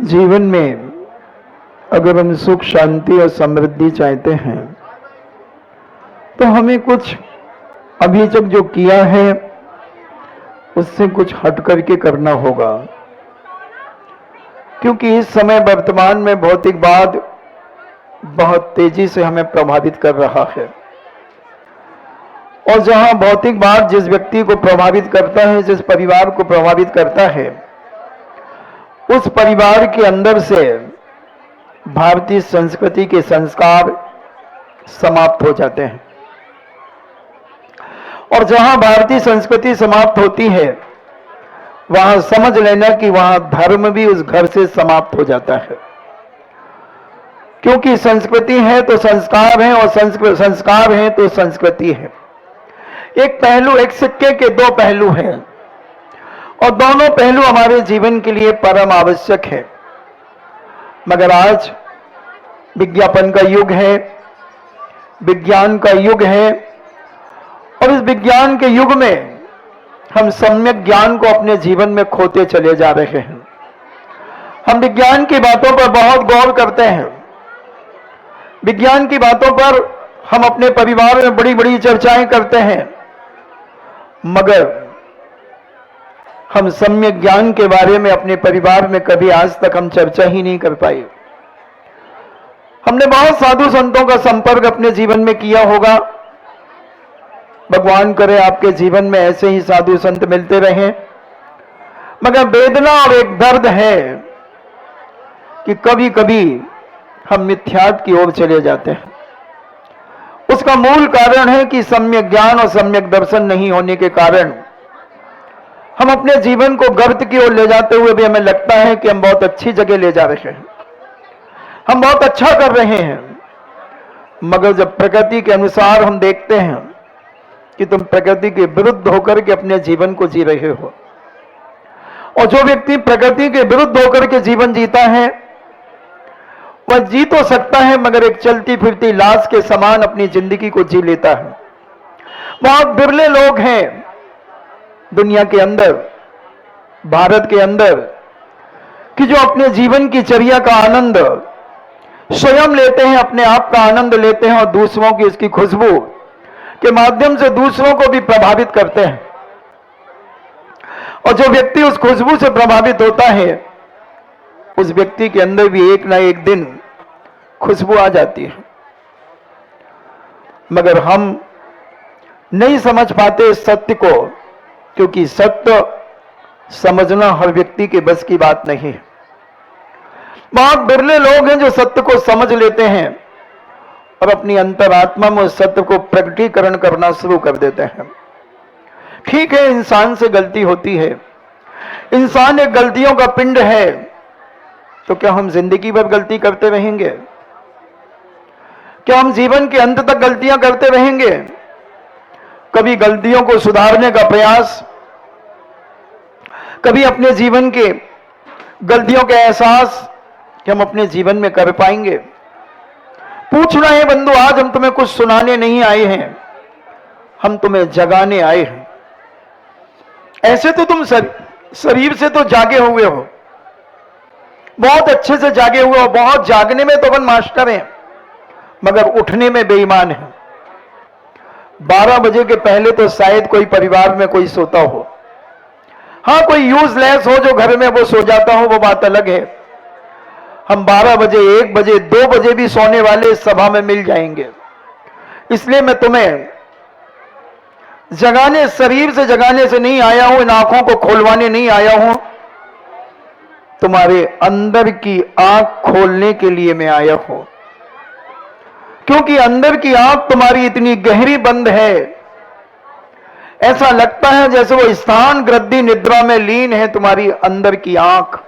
जीवन में अगर हम सुख शांति और समृद्धि चाहते हैं तो हमें कुछ अभी तक जो किया है उससे कुछ हट करके करना होगा, क्योंकि इस समय वर्तमान में भौतिकवाद बहुत तेजी से हमें प्रभावित कर रहा है। और जहां भौतिकवाद जिस व्यक्ति को प्रभावित करता है, जिस परिवार को प्रभावित करता है, उस परिवार के अंदर से भारतीय संस्कृति के संस्कार समाप्त हो जाते हैं। और जहां भारतीय संस्कृति समाप्त होती है वहां समझ लेना कि वहां धर्म भी उस घर से समाप्त हो जाता है, क्योंकि संस्कृति है तो संस्कार है और संस्कार है तो संस्कृति है। एक पहलू, एक सिक्के के दो पहलू हैं और दोनों पहलू हमारे जीवन के लिए परम आवश्यक है। मगर आज विज्ञापन का युग है, विज्ञान का युग है, और इस विज्ञान के युग में हम सम्यक ज्ञान को अपने जीवन में खोते चले जा रहे हैं। हम विज्ञान की बातों पर बहुत गौर करते हैं, विज्ञान की बातों पर हम अपने परिवार में बड़ी बड़ी चर्चाएं करते हैं, मगर हम सम्यक ज्ञान के बारे में अपने परिवार में कभी आज तक हम चर्चा ही नहीं कर पाए। हमने बहुत साधु संतों का संपर्क अपने जीवन में किया होगा, भगवान करे आपके जीवन में ऐसे ही साधु संत मिलते रहें, मगर वेदना और एक दर्द है कि कभी कभी हम मिथ्यात्व की ओर चले जाते हैं। उसका मूल कारण है कि सम्यक ज्ञान और सम्यक दर्शन नहीं होने के कारण हम अपने जीवन को गर्त की ओर ले जाते हुए भी हमें लगता है कि हम बहुत अच्छी जगह ले जा रहे हैं, हम बहुत अच्छा कर रहे हैं, मगर जब प्रकृति के अनुसार हम देखते हैं कि तुम प्रकृति के विरुद्ध होकर के अपने जीवन को जी रहे हो। और जो व्यक्ति प्रकृति के विरुद्ध होकर के जीवन जीता है वह जी तो सकता है, मगर एक चलती फिरती लाश के समान अपनी जिंदगी को जी लेता है। बहुत बिरले लोग हैं दुनिया के अंदर, भारत के अंदर, कि जो अपने जीवन की चर्या का आनंद स्वयं लेते हैं, अपने आप का आनंद लेते हैं और दूसरों की उसकी खुशबू के माध्यम से दूसरों को भी प्रभावित करते हैं। और जो व्यक्ति उस खुशबू से प्रभावित होता है उस व्यक्ति के अंदर भी एक ना एक दिन खुशबू आ जाती है। मगर हम नहीं समझ पाते इस सत्य को, क्योंकि सत्य समझना हर व्यक्ति के बस की बात नहीं है। बहुत बिरले लोग हैं जो सत्य को समझ लेते हैं और अपनी अंतरात्मा में उस सत्य को प्रकटीकरण करना शुरू कर देते हैं। ठीक है, इंसान से गलती होती है, इंसान एक गलतियों का पिंड है, तो क्या हम जिंदगी भर गलती करते रहेंगे? क्या हम जीवन के अंत तक गलतियां करते रहेंगे? कभी गलतियों को सुधारने का प्रयास, कभी अपने जीवन के गलतियों के एहसास कि हम अपने जीवन में कर पाएंगे? पूछना है बंधु, आज हम तुम्हें कुछ सुनाने नहीं आए हैं, हम तुम्हें जगाने आए हैं। ऐसे तो तुम शरीर से तो जागे हुए हो, बहुत अच्छे से जागे हुए हो, बहुत जागने में तो अपन मास्टर हैं, मगर उठने में बेईमान है। 12 बजे के पहले तो शायद कोई परिवार में कोई सोता हो, हाँ कोई यूजलेस हो जो घर में वो सो जाता हो, वो बात अलग है। हम 12 बजे, 1 बजे, 2 बजे भी सोने वाले सभा में मिल जाएंगे। इसलिए मैं तुम्हें जगाने, शरीर से जगाने से नहीं आया हूं, इन आंखों को खोलवाने नहीं आया हूं, तुम्हारे अंदर की आंख खोलने के लिए मैं आया हूं। क्योंकि अंदर की आंख तुम्हारी इतनी गहरी बंद है, ऐसा लगता है जैसे वो स्थान गृद्धि निद्रा में लीन है तुम्हारी अंदर की आंख।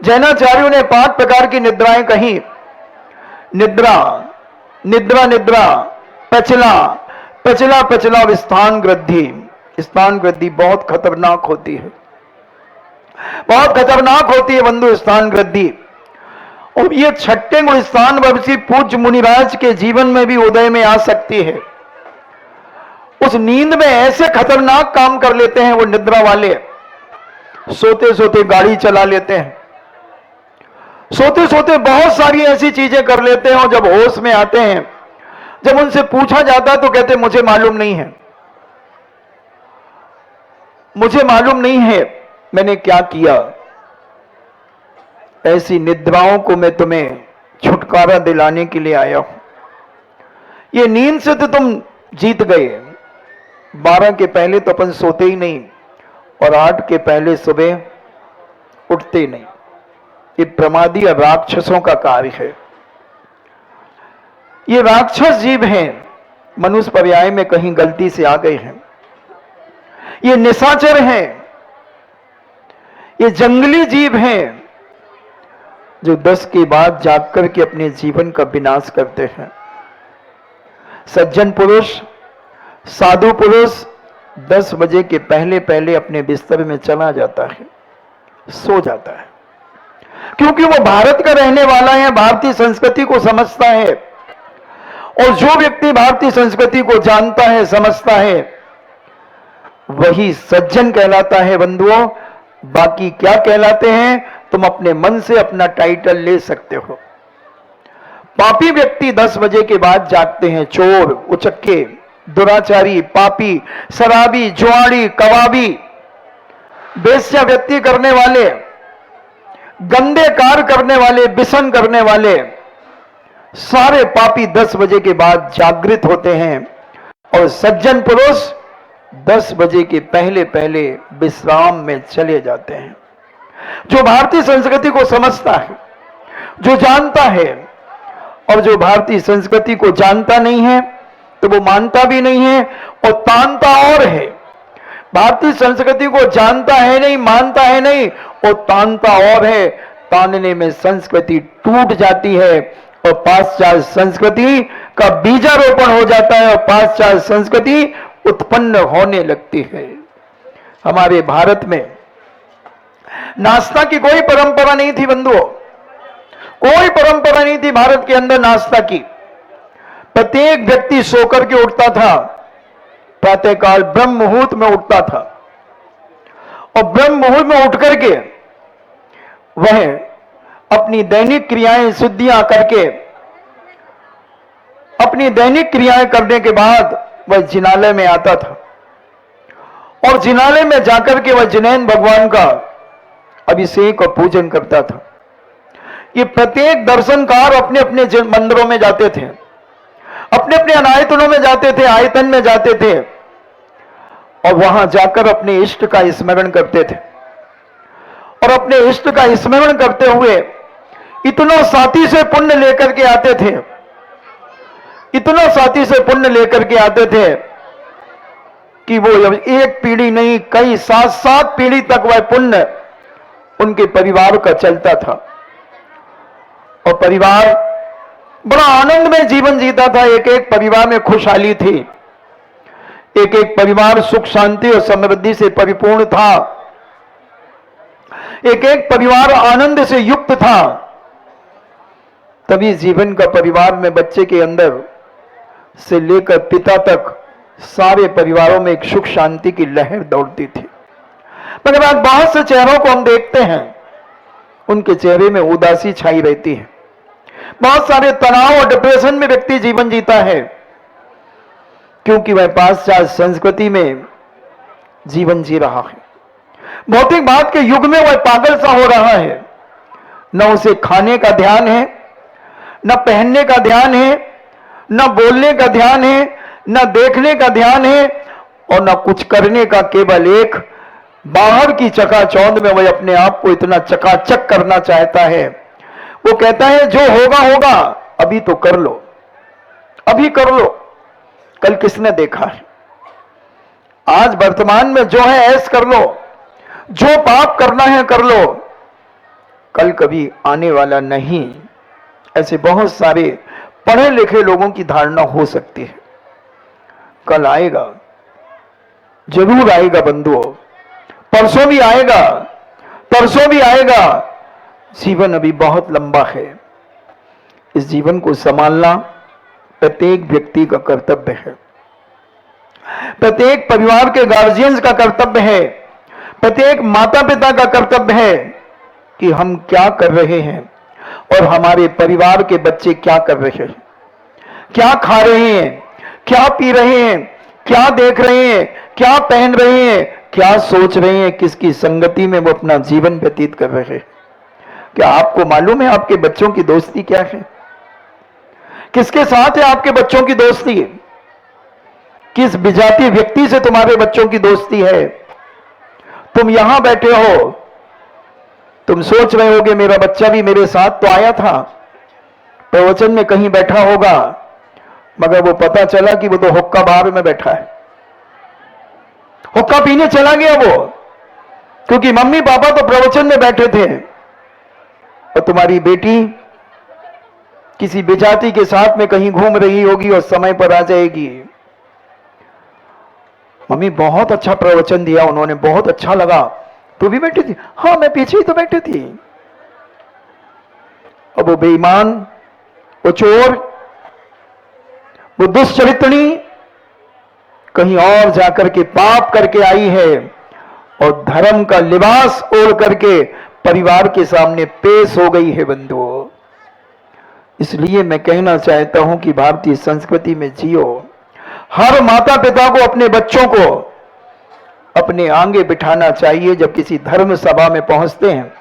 जैनाचार्यों ने 5 प्रकार की निद्राएं कही। निद्रा, निद्रा निद्रा, पचला, पचला पचला और स्थान गृद्धि। स्थान गृद्धि बहुत खतरनाक होती है, बहुत खतरनाक होती है बंधु स्थान गृद्धि। और ये छठे गुण स्थान वंशी पूज्य मुनिराज के जीवन में भी उदय में आ सकती है। उस नींद में ऐसे खतरनाक काम कर लेते हैं वो निद्रा वाले, सोते सोते गाड़ी चला लेते हैं, सोते सोते बहुत सारी ऐसी चीजें कर लेते हैं और जब होश में आते हैं, जब उनसे पूछा जाता है तो कहते मुझे मालूम नहीं है, मुझे मालूम नहीं है मैंने क्या किया। ऐसी निद्राओं को मैं तुम्हें छुटकारा दिलाने के लिए आया हूं। ये नींद से तो तुम जीत गए। 12 के पहले तो अपन सोते ही नहीं और 8 के पहले सुबह उठते ही नहीं। ये प्रमादी और राक्षसों का कार्य है। ये राक्षस जीव हैं, मनुष्य पर्याय में कहीं गलती से आ गए हैं। ये निशाचर हैं, ये जंगली जीव हैं जो 10 के बाद जाग करके अपने जीवन का विनाश करते हैं। सज्जन पुरुष, साधु पुरुष 10 बजे के पहले पहले अपने बिस्तर में चला जाता है, सो जाता है, क्योंकि वो भारत का रहने वाला है, भारतीय संस्कृति को समझता है। और जो व्यक्ति भारतीय संस्कृति को जानता है, समझता है, वही सज्जन कहलाता है बंधुओं। बाकी क्या कहलाते हैं तुम अपने मन से अपना टाइटल ले सकते हो। पापी व्यक्ति 10 बजे के बाद जागते हैं। चोर, उचक्के, दुराचारी, पापी, शराबी, जुआड़ी, कबाबी, वेश्या व्यक्ति करने वाले, गंदे कार्य करने वाले, व्यसन करने वाले, सारे पापी 10 बजे के बाद जागृत होते हैं। और सज्जन पुरुष 10 बजे के पहले पहले विश्राम में चले जाते हैं। जो भारतीय संस्कृति को समझता है, जो जानता है, और जो भारतीय संस्कृति को जानता नहीं है तो वो मानता भी नहीं है और तानता और है। भारतीय संस्कृति को जानता है नहीं, मानता है नहीं और तानता और है। तानने में संस्कृति टूट जाती है और पाश्चात्य संस्कृति का बीजारोपण हो जाता है और पाश्चात्य संस्कृति उत्पन्न होने लगती है। हमारे भारत में नाश्ता की कोई परंपरा नहीं थी बंधुओं, कोई परंपरा नहीं थी भारत के अंदर नाश्ता की। प्रत्येक व्यक्ति सोकर के उठता था, प्रातःकाल ब्रह्म मुहूर्त में उठता था और ब्रह्म मुहूर्त में उठ करके वह अपनी दैनिक क्रियाएं सिद्धियां करके, अपनी दैनिक क्रियाएं करने के बाद वह जिनालय में आता था और जिनालय में जाकर के वह जिनैन भगवान का अभिषेक और पूजन करता था। ये प्रत्येक दर्शनकार अपने अपने मंदिरों में जाते थे, अपने अपने अनायतनों में जाते थे, आयतन में जाते थे और वहां जाकर अपने इष्ट का स्मरण करते थे। और अपने इष्ट का स्मरण करते हुए इतना साथी से पुण्य लेकर के आते थे, इतना साथी से पुण्य लेकर के आते थे कि वो एक पीढ़ी नहीं, कई 7 पीढ़ी तक वह पुण्य उनके परिवार का चलता था और परिवार बड़ा आनंद में जीवन जीता था। एक एक परिवार में खुशहाली थी, एक एक परिवार सुख शांति और समृद्धि से परिपूर्ण था, एक एक परिवार आनंद से युक्त था। तभी जीवन का परिवार में बच्चे के अंदर से लेकर पिता तक सारे परिवारों में एक सुख शांति की लहर दौड़ती थी। मगर आज बहुत से चेहरों को हम देखते हैं, उनके चेहरे में उदासी छाई रहती है। बहुत सारे तनाव और डिप्रेशन में व्यक्ति जीवन जीता है, क्योंकि वह पाश्चात्य संस्कृति में जीवन जी रहा है। भौतिकवाद के युग में वह पागल सा हो रहा है। न उसे खाने का ध्यान है, न पहनने का ध्यान है, न बोलने का ध्यान है, न देखने का ध्यान है और न कुछ करने का। केवल एक बाहर की चकाचौंध में वह अपने आप को इतना चकाचक करना चाहता है। वो कहता है जो होगा होगा, अभी तो कर लो, अभी कर लो, कल किसने देखा है। आज वर्तमान में जो है ऐश कर लो, जो पाप करना है कर लो, कल कभी आने वाला नहीं। ऐसे बहुत सारे पढ़े लिखे लोगों की धारणा हो सकती है, कल आएगा, जरूर आएगा बंधुओं, परसों भी आएगा, परसों भी आएगा। जीवन अभी बहुत लंबा है। इस जीवन को संभालना प्रत्येक व्यक्ति का कर्तव्य है, प्रत्येक परिवार के गार्जियंस का कर्तव्य है, प्रत्येक माता पिता का कर्तव्य है कि हम क्या कर रहे हैं, और हमारे परिवार के बच्चे क्या कर रहे हैं, क्या खा रहे हैं, क्या पी रहे हैं, क्या देख रहे हैं, क्या पहन रहे हैं, क्या सोच रहे हैं, किसकी संगति में वो अपना जीवन व्यतीत कर रहे हैं। क्या आपको मालूम है आपके बच्चों की दोस्ती क्या है? किसके साथ है आपके बच्चों की दोस्ती? किस विजातीय व्यक्ति से तुम्हारे बच्चों की दोस्ती है? तुम यहां बैठे हो, तुम सोच रहे होगे मेरा बच्चा भी मेरे साथ तो आया था, प्रवचन में कहीं बैठा होगा, मगर वो पता चला कि वो तो हुक्का बार में बैठा है, हुक्का पीने चला गया वो, क्योंकि मम्मी पापा तो प्रवचन में बैठे थे। और तुम्हारी बेटी किसी विजाति के साथ में कहीं घूम रही होगी और समय पर आ जाएगी, मम्मी बहुत अच्छा प्रवचन दिया उन्होंने, बहुत अच्छा लगा, तू भी बैठी थी? हाँ मैं पीछे ही तो बैठी थी। अब वो बेईमान, वो चोर, वो दुष्चरित्रणी कहीं और जाकर के पाप करके आई है और धर्म का लिबास ओढ़ करके परिवार के सामने पेश हो गई है बंधुओं। इसलिए मैं कहना चाहता हूं कि भारतीय संस्कृति में जियो। हर माता पिता को अपने बच्चों को अपने आगे बिठाना चाहिए। जब किसी धर्म सभा में पहुंचते हैं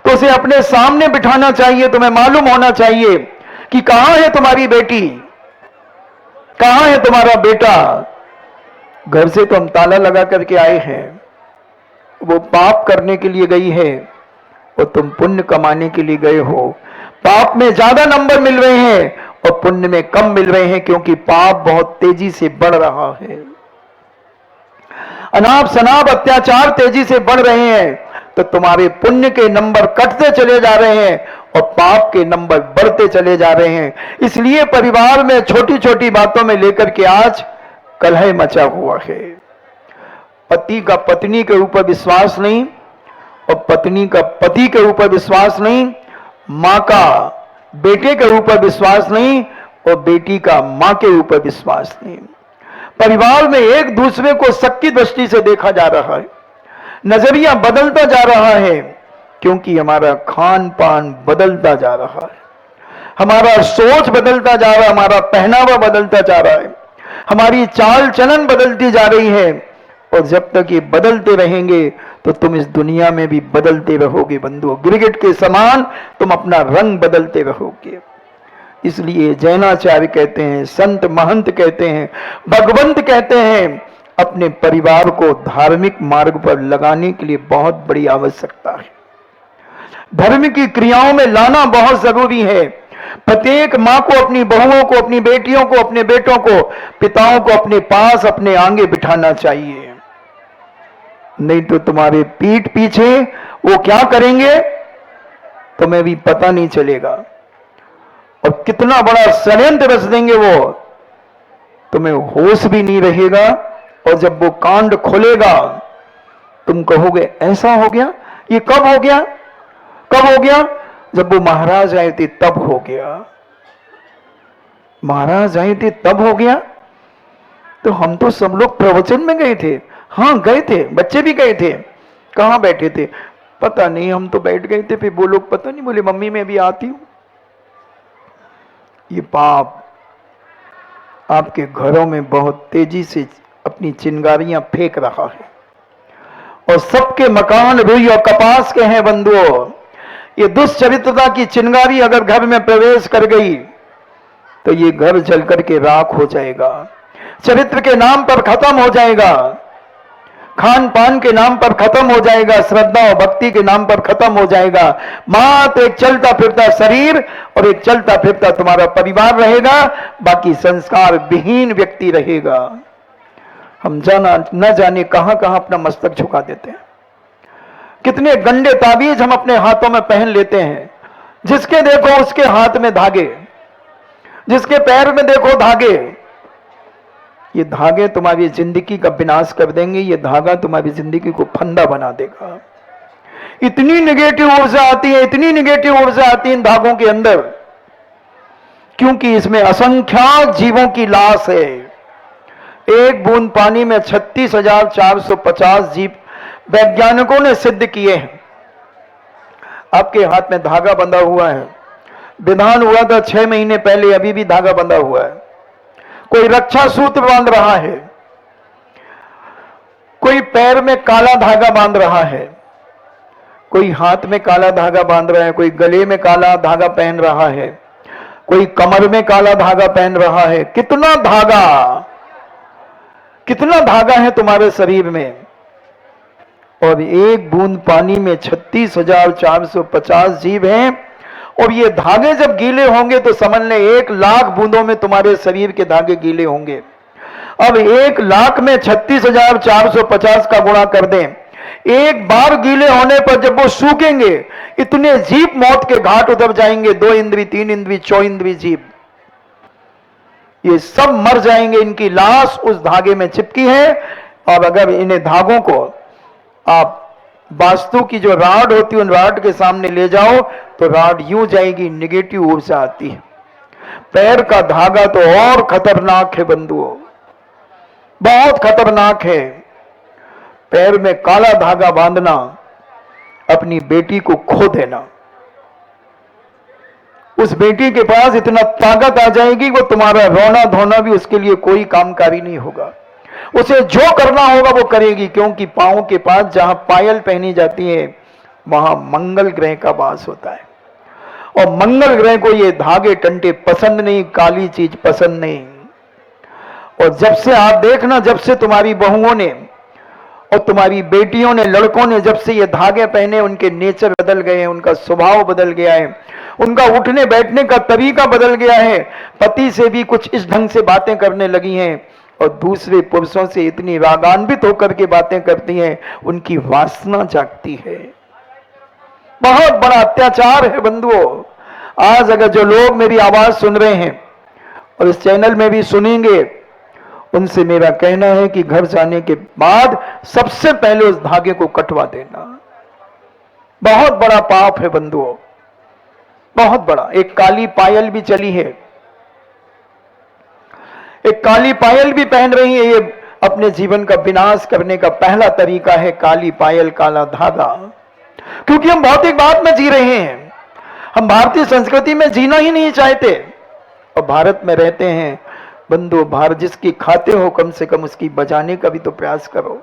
तो उसे अपने सामने बिठाना चाहिए। तुम्हें मालूम होना चाहिए कि कहां है तुम्हारी बेटी, कहां है तुम्हारा बेटा। घर से तो हम ताला लगा करके आए हैं, वो पाप करने के लिए गई है और तुम पुण्य कमाने के लिए गए हो। पाप में ज्यादा नंबर मिल रहे हैं और पुण्य में कम मिल रहे हैं, क्योंकि पाप बहुत तेजी से बढ़ रहा है। अनाप शनाप अत्याचार तेजी से बढ़ रहे हैं, तो तुम्हारे पुण्य के नंबर कटते चले जा रहे हैं और पाप के नंबर बढ़ते चले जा रहे हैं। इसलिए परिवार में छोटी छोटी बातों में लेकर के आज कलह मचा हुआ है। पति का पत्नी के ऊपर विश्वास नहीं और पत्नी का पति के ऊपर विश्वास नहीं, मां का बेटे के ऊपर विश्वास नहीं और बेटी का मां के ऊपर विश्वास नहीं। परिवार में एक दूसरे को शक की दृष्टि से देखा जा रहा है, नजरिया बदलता जा रहा है, क्योंकि हमारा खान पान बदलता जा रहा है, हमारा सोच बदलता जा रहा है, हमारा पहनावा बदलता जा रहा है, हमारी चाल चलन बदलती जा रही है। और जब तक ये बदलते रहेंगे तो तुम इस दुनिया में भी बदलते रहोगे बंधुओं। गिरगिट के समान तुम अपना रंग बदलते रहोगे। इसलिए जैनाचार्य कहते हैं, संत महंत कहते हैं, भगवंत कहते हैं, अपने परिवार को धार्मिक मार्ग पर लगाने के लिए बहुत बड़ी आवश्यकता है। धर्म की क्रियाओं में लाना बहुत जरूरी है। प्रत्येक मां को अपनी बहुओं को, अपनी बेटियों को, अपने बेटों को, पिताओं को अपने पास, अपने आगे बिठाना चाहिए। नहीं तो तुम्हारे पीठ पीछे वो क्या करेंगे तुम्हें भी पता नहीं चलेगा, और कितना बड़ा षड्यंत्र रच देंगे वो, तुम्हें होश भी नहीं रहेगा। और जब वो कांड खुलेगा तुम कहोगे ऐसा हो गया, ये कब हो गया, कब हो गया? जब वो महाराज आए थे तब हो गया, महाराज आए थे तब हो गया। तो हम तो सब लोग प्रवचन में गए थे। हाँ गए थे, बच्चे भी गए थे। कहां बैठे थे पता नहीं, हम तो बैठ गए थे। फिर वो लोग पता नहीं बोले मम्मी मैं भी आती हूं। ये पाप आपके घरों में बहुत तेजी से अपनी चिंगारियां फेंक रहा है, और सबके मकान रुई और कपास के हैं बंधुओं। ये दुष्चरित्रता की चिंगारी अगर घर में प्रवेश कर गई तो ये घर जल करके राख हो जाएगा, चरित्र के नाम पर खत्म हो जाएगा, खान पान के नाम पर खत्म हो जाएगा, श्रद्धा और भक्ति के नाम पर खत्म हो जाएगा। मात्र एक चलता फिरता शरीर और एक चलता फिरता तुम्हारा परिवार रहेगा, बाकी संस्कार विहीन व्यक्ति रहेगा। हम जाना न जाने कहां कहां अपना मस्तक झुका देते हैं। कितने गंदे ताबीज हम अपने हाथों में पहन लेते हैं। जिसके देखो उसके हाथ में धागे, जिसके पैर में देखो धागे। ये धागे तुम्हारी जिंदगी का विनाश कर देंगे, ये धागा तुम्हारी जिंदगी को फंदा बना देगा। इतनी निगेटिव ऊर्जा आती है, इतनी निगेटिव ऊर्जा आती है इन धागों के अंदर, क्योंकि इसमें असंख्यात जीवों की लाश है। एक बूंद पानी में 36,450 जीव वैज्ञानिकों ने सिद्ध किए हैं। आपके हाथ में धागा बंधा हुआ है, विधान हुआ था 6 महीने पहले, अभी भी धागा बंधा हुआ है। कोई रक्षा सूत्र बांध रहा है, कोई पैर में काला धागा बांध रहा है, कोई हाथ में काला धागा बांध रहा है, कोई गले में काला धागा पहन रहा है, कोई कमर में काला धागा पहन रहा है। कितना धागा है तुम्हारे शरीर में। और एक बूंद पानी में 36,450 जीव हैं। और ये धागे जब गीले होंगे तो समझ लें 1,00,000 बूंदों में तुम्हारे शरीर के धागे गीले होंगे। अब 1,00,000 में 36,450 का गुणा कर दें। एक बार गीले होने पर जब वो सूखेंगे, इतने जीव मौत के घाट उतर जाएंगे। 2 इंद्री, 3 इंद्री, 4 इंद्री जीव, ये सब मर जाएंगे। इनकी लाश उस धागे में चिपकी है। और अगर इन्हें धागों को आप वास्तु की जो राड होती है उन राड के सामने ले जाओ तो राड यूं जाएगी, निगेटिव ऊर्जा आती है। पैर का धागा तो और खतरनाक है बंधुओं, बहुत खतरनाक है। पैर में काला धागा बांधना, अपनी बेटी को खो देना। उस बेटी के पास इतना ताकत आ जाएगी वो तुम्हारा रोना धोना भी उसके लिए कोई कामकारी नहीं होगा। उसे जो करना होगा वो करेगी, क्योंकि पांव के पास जहां पायल पहनी जाती है वहां मंगल ग्रह का वास होता है। और मंगल ग्रह को ये धागे टंटे पसंद नहीं, काली चीज पसंद नहीं। और जब से आप देखना, जब से तुम्हारी बहुओं ने और तुम्हारी बेटियों ने, लड़कों ने जब से ये धागे पहने, उनके नेचर बदल गए हैं, उनका स्वभाव बदल गया है, उनका उठने बैठने का तरीका बदल गया है। पति से भी कुछ इस ढंग से बातें करने लगी हैं और दूसरे पुरुषों से इतनी रागान्वित होकर के बातें करती हैं, उनकी वासना जागती है। बहुत बड़ा अत्याचार है बंधुओं। आज अगर जो लोग मेरी आवाज सुन रहे हैं और इस चैनल में भी सुनेंगे, उनसे मेरा कहना है कि घर जाने के बाद सबसे पहले उस धागे को कटवा देना। बहुत बड़ा पाप है बंधुओं, बहुत बड़ा। एक काली पायल भी चली है, एक काली पायल भी पहन रही है। ये अपने जीवन का विनाश करने का पहला तरीका है, काली पायल, काला धागा। क्योंकि हम भौतिकवाद में जी रहे हैं, हम भारतीय संस्कृति में जीना ही नहीं चाहते और भारत में रहते हैं। बंधु, भारत जिसकी खाते हो कम से कम उसकी बचाने का भी तो प्रयास करो।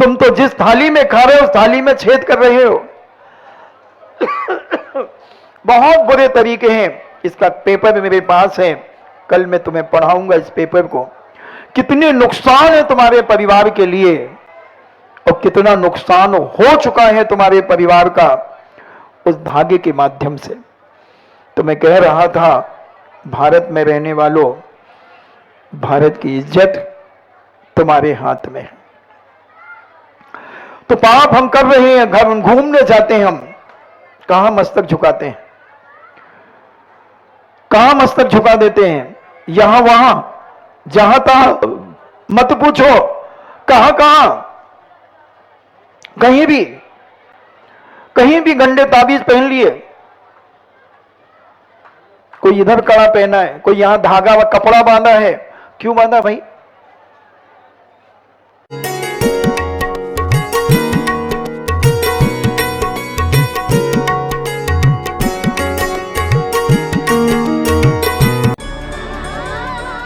तुम तो जिस थाली में खा रहे हो उस थाली में छेद कर रहे हो। बहुत बुरे तरीके हैं। इसका पेपर मेरे पास है, कल मैं तुम्हें पढ़ाऊंगा इस पेपर को। कितने नुकसान है तुम्हारे परिवार के लिए और कितना नुकसान हो चुका है तुम्हारे परिवार का उस धागे के माध्यम से। तो मैं कह रहा था, भारत में रहने वालों, भारत की इज्जत तुम्हारे हाथ में है। तो पाप हम कर रहे हैं, घर घूमने जाते हैं, हम कहां मस्तक झुकाते हैं, कहां मस्तक झुका देते हैं, यहां वहां जहां तहां मत पूछो, कहां कहां, कहीं भी गंदे ताबीज पहन लिए। कोई इधर कड़ा पहना है, कोई यहां धागा व कपड़ा बांधा है। क्यों बांधा भाई?